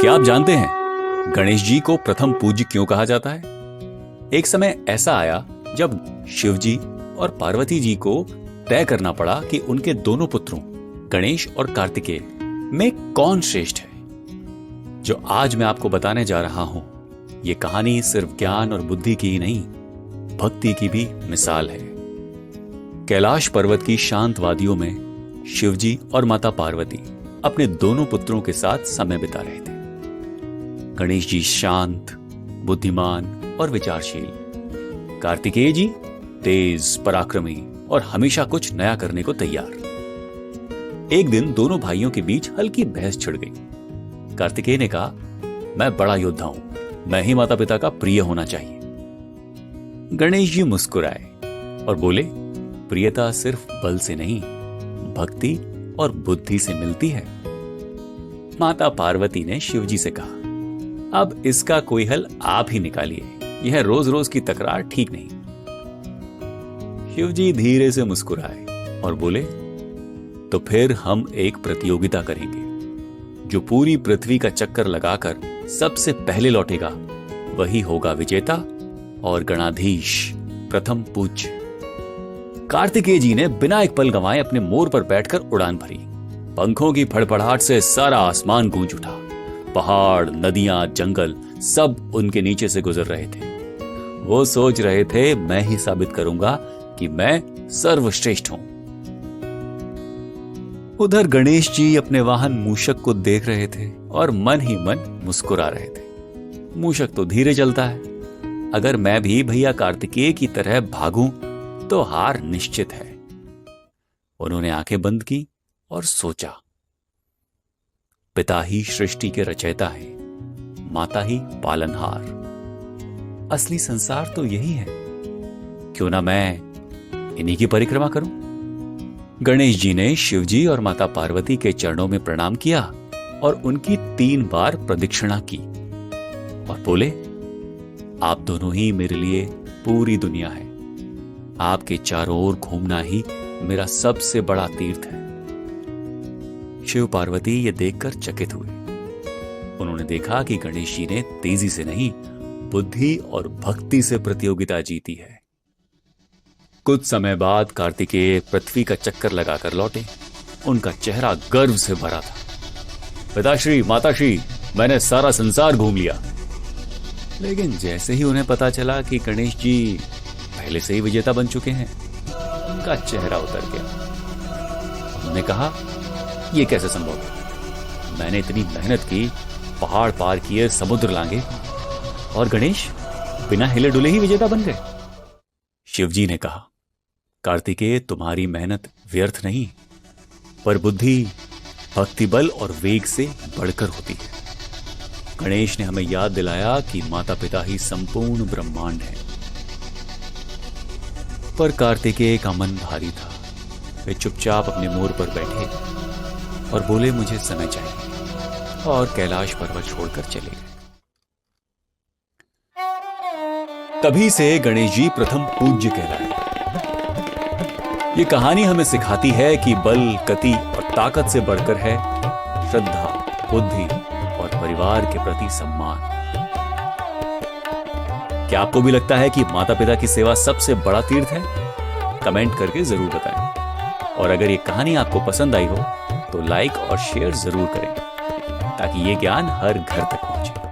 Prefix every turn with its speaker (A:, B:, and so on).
A: क्या आप जानते हैं गणेश जी को प्रथम पूज्य क्यों कहा जाता है? एक समय ऐसा आया जब शिव जी और पार्वती जी को तय करना पड़ा कि उनके दोनों पुत्रों गणेश और कार्तिकेय में कौन श्रेष्ठ है। जो आज मैं आपको बताने जा रहा हूं, यह कहानी सिर्फ ज्ञान और बुद्धि की ही नहीं, भक्ति की भी मिसाल है। कैलाश पर्वत की शांत वादियों में शिवजी और माता पार्वती अपने दोनों पुत्रों के साथ समय बिता रहे थे। गणेश जी शांत, बुद्धिमान और विचारशील, कार्तिकेय जी तेज, पराक्रमी और हमेशा कुछ नया करने को तैयार। एक दिन दोनों भाइयों के बीच हल्की बहस छिड़ गई। कार्तिकेय ने कहा, मैं बड़ा योद्धा हूं, मैं ही माता पिता का प्रिय होना चाहिए। गणेश जी मुस्कुराए और बोले, प्रियता सिर्फ बल से नहीं, भक्ति और बुद्धि से मिलती है। माता पार्वती ने शिवजी से कहा, अब इसका कोई हल आप ही निकालिए, यह रोज रोज की तकरार ठीक नहीं। शिवजी धीरे से मुस्कुराए और बोले, तो फिर हम एक प्रतियोगिता करेंगे। जो पूरी पृथ्वी का चक्कर लगाकर सबसे पहले लौटेगा वही होगा विजेता और गणाधीश, प्रथम पूज्य। कार्तिकेय जी ने बिना एक पल गंवाए अपने मोर पर बैठकर उड़ान भरी। पंखों की फड़फड़ाहट से सारा आसमान गूंज उठा। पहाड़, नदियां, जंगल सब उनके नीचे से गुजर रहे थे। वो सोच रहे थे, मैं ही साबित करूंगा कि मैं सर्वश्रेष्ठ हूं। उधर गणेश जी अपने वाहन मूषक को देख रहे थे और मन ही मन मुस्कुरा रहे थे। मूषक तो धीरे चलता है, अगर मैं भी भैया कार्तिकेय की तरह भागूं तो हार निश्चित है। उन्होंने आंखें बंद की और सोचा, पिता ही सृष्टि के रचयिता है, माता ही पालनहार। असली संसार तो यही है, क्यों ना मैं इन्हीं की परिक्रमा करूं। गणेश जी ने शिवजी और माता पार्वती के चरणों में प्रणाम किया और उनकी 3 बार प्रदक्षिणा की और बोले, आप दोनों ही मेरे लिए पूरी दुनिया है। आपके चारों ओर घूमना ही मेरा सबसे बड़ा तीर्थ है। शिव पार्वती ये देखकर चकित हुए। उन्होंने देखा कि गणेश जी ने तेजी से नहीं, बुद्धि और भक्ति से प्रतियोगिता जीती है। कुछ समय बाद कार्तिकेय पृथ्वी का चक्कर लगाकर लौटे। उनका चेहरा गर्व से भरा था। पिताश्री, माताश्री, मैंने सारा संसार घूम लिया। लेकिन जैसे ही उन्हें पता चला कि गणेश जी पहले से ही विजेता बन चुके हैं, उनका चेहरा उतर गया। उन्होंने कहा, यह कैसे संभव है? मैंने इतनी मेहनत की, पहाड़ पार किए, समुद्र लांगे, और गणेश बिना हिले डुले ही विजेता बन गए। शिवजी ने कहा, कार्तिकेय, तुम्हारी मेहनत व्यर्थ नहीं, पर बुद्धि भक्ति बल और वेग से बढ़कर होती है। गणेश ने हमें याद दिलाया कि माता पिता ही संपूर्ण ब्रह्मांड है। पर कार्तिकेय का मन भारी था। वे चुपचाप अपने मोर पर बैठे और बोले, मुझे समय चाहिए, और कैलाश पर्वत छोड़कर चले गए। तभी से गणेश जी प्रथम पूज्य कहलाए। ये कहानी हमें सिखाती है कि बल, गति और ताकत से बढ़कर है श्रद्धा, बुद्धि और परिवार के प्रति सम्मान। क्या आपको भी लगता है कि माता पिता की सेवा सबसे बड़ा तीर्थ है? कमेंट करके जरूर बताएं। और अगर ये कहानी आपको पसंद आई हो तो लाइक और शेयर जरूर करें, ताकि ये ज्ञान हर घर तक पहुंचे।